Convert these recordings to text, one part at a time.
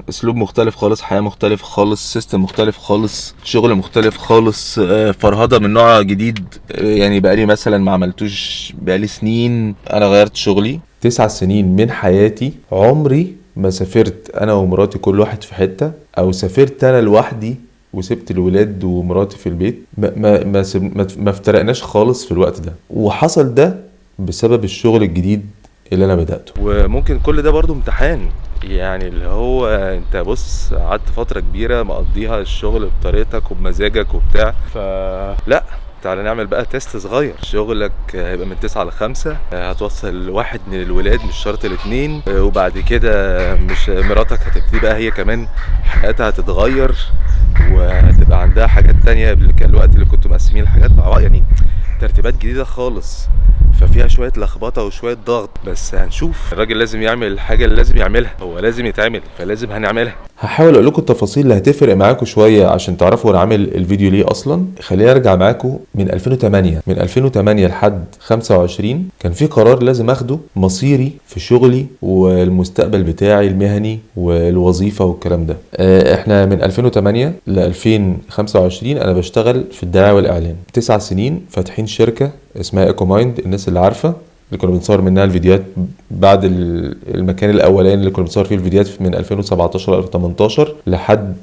اسلوب مختلف خالص، حياه مختلف خالص، سيستم مختلف خالص، شغل مختلف خالص، فرهضه من نوع جديد. يعني بقالي مثلا ما عملتوش بقالي سنين. انا غيرت شغلي 9 سنين من حياتي، عمري ما سافرت انا ومراتي كل واحد في حته، او سافرت انا لوحدي وسبت الولاد ومراتي في البيت. ما افترقناش خالص في الوقت ده، وحصل ده بسبب الشغل الجديد اللي انا بدأته. وممكن كل ده برضو امتحان، يعني اللي هو انت بص قعدت فترة كبيرة مقضيها الشغل بطريقتك وبمزاجك وبتاع، فلا تعالى نعمل بقى تيست صغير. شغلك هيبقى من 9 ل5، هتوصل واحد من الولاد مش شرط الاتنين، وبعد كده مش مراتك هتبتدي بقى هي كمان حياتها هتتغير، وهتبقى عندها حاجات تانية الوقت اللي كنتوا مقسمين الحاجات مع بعض، يعني ترتيبات جديدة خالص، ففيها شوية لخبطة وشوية ضغط. بس هنشوف. الراجل لازم يعمل الحاجة اللي لازم يعملها، هو لازم يتعمل، فلازم هنعملها. هحاول اقول لكم التفاصيل اللي هتفرق معاكم شويه عشان تعرفوا انا عامل الفيديو ليه اصلا. خليني ارجع معاكم من 2008 لحد 25 كان في قرار لازم اخده مصيري في شغلي والمستقبل بتاعي المهني والوظيفه والكلام ده. احنا من 2008 ل 2025 انا بشتغل في الدعايه والاعلان. 9 سنين فاتحين شركه اسمها ايكو مايند، الناس اللي عارفه، اللي كنا بنصور منها الفيديوهات بعد المكان الاولاني اللي كنا بنصور فيه الفيديوهات من 2017 ل 2018 لحد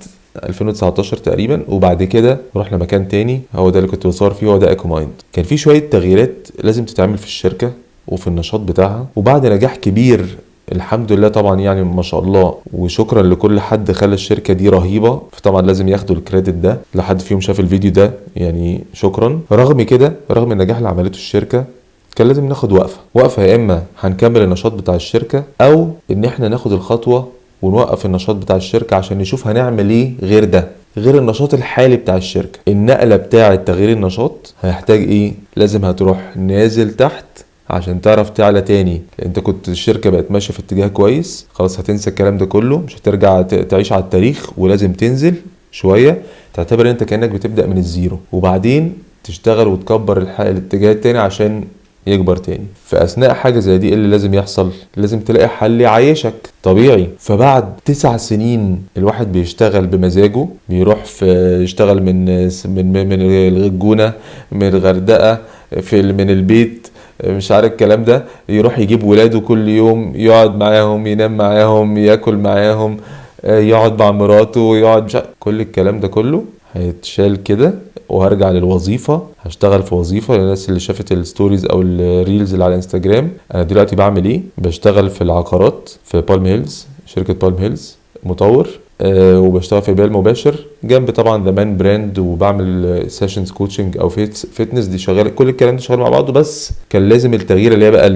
2019 تقريبا. وبعد كده رحنا مكان تاني، هو ده اللي كنت بصور فيه، هو ده ايكو مايند. كان في شويه تغييرات لازم تتعمل في الشركه وفي النشاط بتاعها، وبعد نجاح كبير الحمد لله طبعا، يعني ما شاء الله، وشكرا لكل حد خلى الشركه دي رهيبه، فطبعا لازم ياخدوا الكريدت ده. لحد فيهم شاف الفيديو ده يعني شكرا. رغم كده، رغم النجاح اللي عملته الشركه، كان لازم ناخد وقفة، يا اما هنكمل النشاط بتاع الشركة، او ان احنا ناخد الخطوة ونوقف النشاط بتاع الشركة عشان نشوف هنعمل ايه غير ده، غير النشاط الحالي بتاع الشركة. النقلة بتاعة تغيير النشاط هيحتاج ايه؟ لازم هتروح نازل تحت عشان تعرف تعلى تاني. انت كنت الشركة بقت ماشية في اتجاه كويس، خلاص هتنسى الكلام ده كله، مش هترجع تعيش على التاريخ، ولازم تنزل شوية، تعتبر انت كأنك بتبدأ من الزيرو، وبعدين تشتغل وتكبر الاتجاه التاني عشان يكبر تاني. في اثناء حاجه زي دي، اللي لازم يحصل؟ لازم تلاقي حل يعيشك طبيعي. فبعد 9 سنين الواحد بيشتغل بمزاجه، بيروح يشتغل من الجونه، من الغردقه، من البيت، مش عارف الكلام ده، يروح يجيب ولاده كل يوم، يقعد معاهم، ينام معاهم، ياكل معاهم، يقعد مع مراته، يقعد مش عارف. كل الكلام ده كله هيتشال كده، وهرجع للوظيفة. هشتغل في وظيفة للناس اللي شافت الستوريز او الريلز اللي على الانستجرام. انا دلوقتي بعمل ايه؟ بشتغل في العقارات في بالم هيلز، شركة بالم هيلز، مطور. وبشتغل في البيع المباشر جنب طبعا ذا مان براند، وبعمل سيشنز كوتشنج او فيتنس. دي شغال، كل الكلام ده شغال مع بعضه. بس كان لازم التغيير اللي هي بقى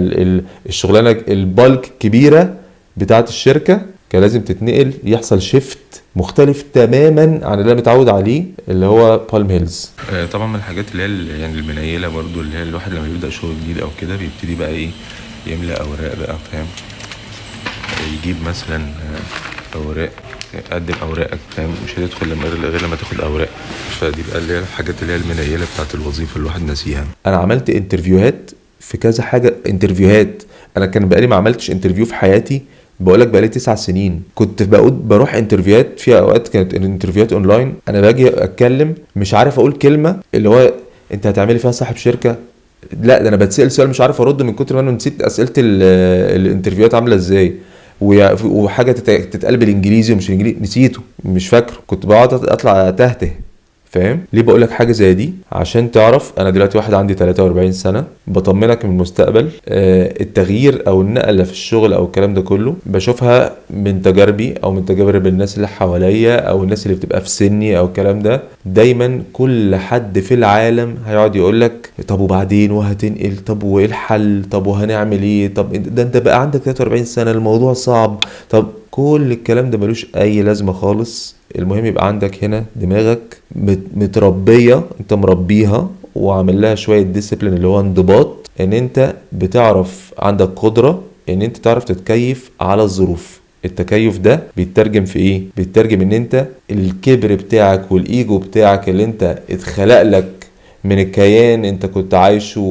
الشغلانة البالك كبيرة بتاعت الشركة، كان لازم تتنقل، يحصل شيفت مختلف تماما عن اللي انا متعود عليه اللي هو بالم هيلز. طبعا من الحاجات اللي هي يعني المنيله برضو، اللي هي الواحد لما بيبدا شغل جديد او كده بيبتدي بقى ايه، يملى اوراق بقى، فاهم؟ يجيب مثلا اوراق، قدم اوراقك، فاهم؟ مش هتدخل غير لما تاخد اوراق. فدي بقى اللي هي الحاجات اللي هي المنيله بتاعت الوظيفه اللي الواحد ناسيها. انا عملت انترفيوهات في كذا حاجه، انترفيوهات. انا كان بقالي ما عملتش انترفيو في حياتي، بقولك بقالي 9 سنين. كنت بروح انترفيوهات، في اوقات كانت الانترفيوهات اونلاين، انا باجي اتكلم مش عارف اقول كلمه، اللي هو انت هتعملي فيها صاحب شركه؟ لا، ده انا بتسال سؤال مش عارف ارد من كتر ما انا نسيت اسئله الانترفيوهات عامله ازاي، وحاجه تتقال بالانجليزي ومش انجليزي نسيته، مش فاكره، كنت بقعد اطلع تهته. فاهم ليه بقول لك حاجه زي دي؟ عشان تعرف انا دلوقتي واحد عندي 43 سنه، بطمنك من المستقبل. التغيير او النقله في الشغل او الكلام ده كله بشوفها من تجاربي او من تجارب الناس اللي حواليا او الناس اللي بتبقى في سني او الكلام ده. دايما كل حد في العالم هيقعد يقول لك طب وبعدين، وهتنقل، طب وايه الحل، طب وهنعمل ايه، طب ده انت بقى عندك 43 سنه، الموضوع صعب. طب كل الكلام ده ملوش اي لازمه خالص. المهم يبقى عندك هنا دماغك متربيه، انت مربيها وعامل لها شويه ديسيبلين اللي هو انضباط، ان انت بتعرف، عندك قدره ان انت تعرف تتكيف على الظروف. التكيف ده بيترجم في ايه؟ بيترجم ان انت الكبر بتاعك والايجو بتاعك اللي انت اتخلق لك من الكيان انت كنت عايشه،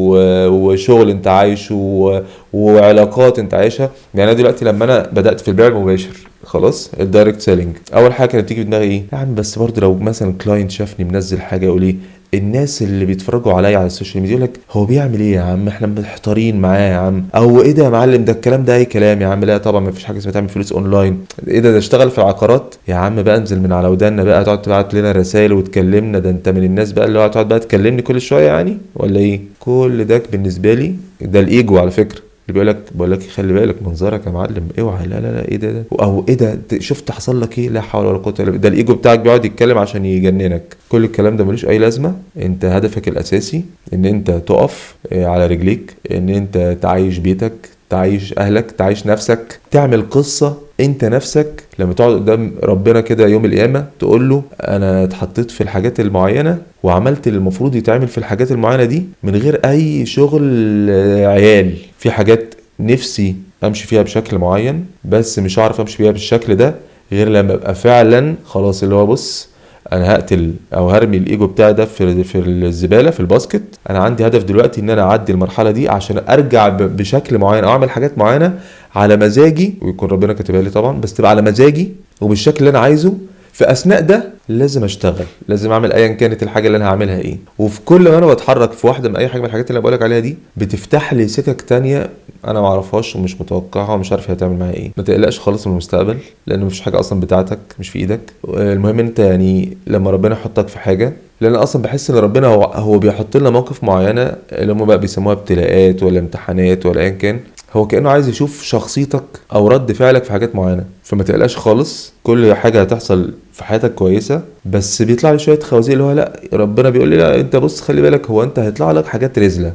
وشغل انت عايشه، وعلاقات انت عايشها. يعني انا دلوقتي لما انا بدأت في البيع المباشر، خلاص الدايركت سيلينج اول حاجه كانت تيجي في دماغي ايه يا عم، بس برضه لو مثلا كلاينت شافني منزل حاجه يقول ايه الناس اللي بيتفرجوا عليا على السوشيال ميديا يقول لك هو بيعمل ايه يا عم، احنا محتارين معاه يا عم، او ايه ده يا معلم، ده الكلام ده اي كلام يا عم، لا طبعا ما فيش حاجه اسمها تعمل فلوس اونلاين، ايه ده اشتغل في العقارات يا عم بقى، انزل من على ودنا بقى تقعد تبعت لنا رسائل وتكلمنا، ده انت من الناس بقى اللي هو تقعد بقى تكلمني كل شويه يعني ولا ايه. كل ده بالنسبه لي ده الايجو على فكره، اللي بيقول لك خلي بالك منظرك يا معلم اوعى، لا لا لا ايه ده او ايه ده شفت حصل لك ايه، لا حول ولا قوه الا بالله، ده الايجو بتاعك بيقعد يتكلم عشان يجننك. كل الكلام ده ملوش اي لازمه. انت هدفك الاساسي ان انت تقف على رجليك، ان انت تعيش بيتك، تعيش اهلك، تعيش نفسك، تعمل قصه انت نفسك لما تقعد قدام ربنا كده يوم القيامه تقول له انا اتحطيت في الحاجات المعينه وعملت اللي المفروض يتعمل في الحاجات المعينه دي من غير اي شغل عيال. في حاجات نفسي امشي فيها بشكل معين بس مش هعرف امشي فيها بالشكل ده غير لما ابقى فعلا خلاص اللي هو بص انا هقتل او هرمي الايجو بتاعي ده في الزباله في الباسكت. انا عندي هدف دلوقتي ان انا اعدي المرحله دي عشان ارجع بشكل معين او اعمل حاجات معينه على مزاجي ويكون ربنا كاتبها لي طبعا، بس تبقى على مزاجي وبالشكل اللي انا عايزه. في اثناء ده لازم اشتغل، لازم اعمل ايا كانت الحاجه اللي انا هعملها ايه. وفي كل ما انا بتحرك في واحده من اي حاجه من الحاجات اللي انا بقولك عليها دي بتفتح لي سكك تانية انا ما اعرفهاش ومش متوقعها ومش عارف هي هتعمل معايا ايه. ما تقلقش خالص من المستقبل لان مفيش حاجه اصلا بتاعتك مش في ايدك. المهم انت يعني لما ربنا يحطك في حاجه، لان انا اصلا بحس ان ربنا هو بيحط لنا موقف معينه اللي هم بقى بيسموها ابتلاءات ولا امتحانات ولا ايا كان، هو كأنه عايز يشوف شخصيتك او رد فعلك في حاجات معينة. فما تقلقش خالص، كل حاجة هتحصل في حياتك كويسة، بس بيطلع لي شوية خوازيق اللي هو لا ربنا بيقول لي لا انت بص خلي بالك، هو انت هيطلع لك حاجات رزلة،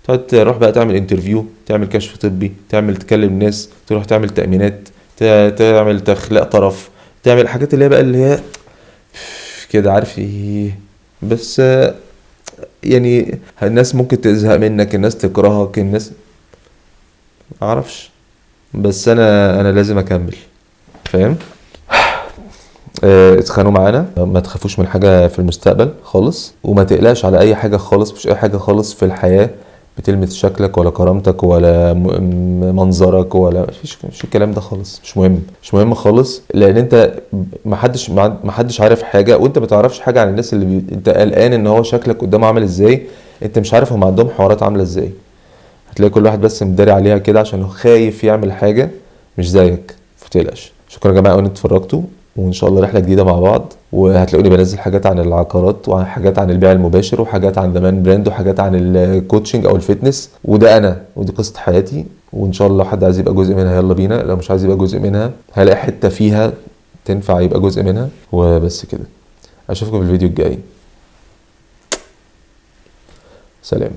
تقعد تروح بقى تعمل انترفيو، تعمل كشف طبي، تعمل تكلم ناس، تروح تعمل تأمينات، تعمل تخلاق طرف، تعمل الحاجات اللي هي بقى اللي هي كده عارف ايه. بس يعني الناس ممكن تزهق منك، الناس تكرهك، الناس معرفش، بس انا لازم اكمل فاهم. اتخانقوا معانا، ما تخافوش من حاجه في المستقبل خالص، وما تقلقش على اي حاجه خالص، مش اي حاجه خالص في الحياه بتلمس شكلك ولا كرامتك ولا منظرك ولا مش الكلام ده خالص، مش مهم خالص، لان انت ما حدش عارف حاجه وانت ما تعرفش حاجه عن الناس اللي انت قلقان ان هو شكلك قدامه عامل ازاي. انت مش عارف هم عندهم حوارات عامله ازاي، هتلاقي كل واحد بس مداري عليها كده عشان هو خايف يعمل حاجه مش زيك. فتقلقش. شكرا يا جماعه ان انتوا اتفرجتوا، وان شاء الله رحله جديده مع بعض، وهتلاقوني بنزل حاجات عن العقارات وحاجات عن البيع المباشر وحاجات عن زمان براند وحاجات عن الكوتشنج او الفيتنس، وده انا ودي قصه حياتي. وان شاء الله لو حد عايز يبقى جزء منها يلا بينا، لو مش عايز يبقى جزء منها هلاقي حته فيها تنفع يبقى جزء منها. وبس كده، اشوفكم في الفيديو الجاي. سلام.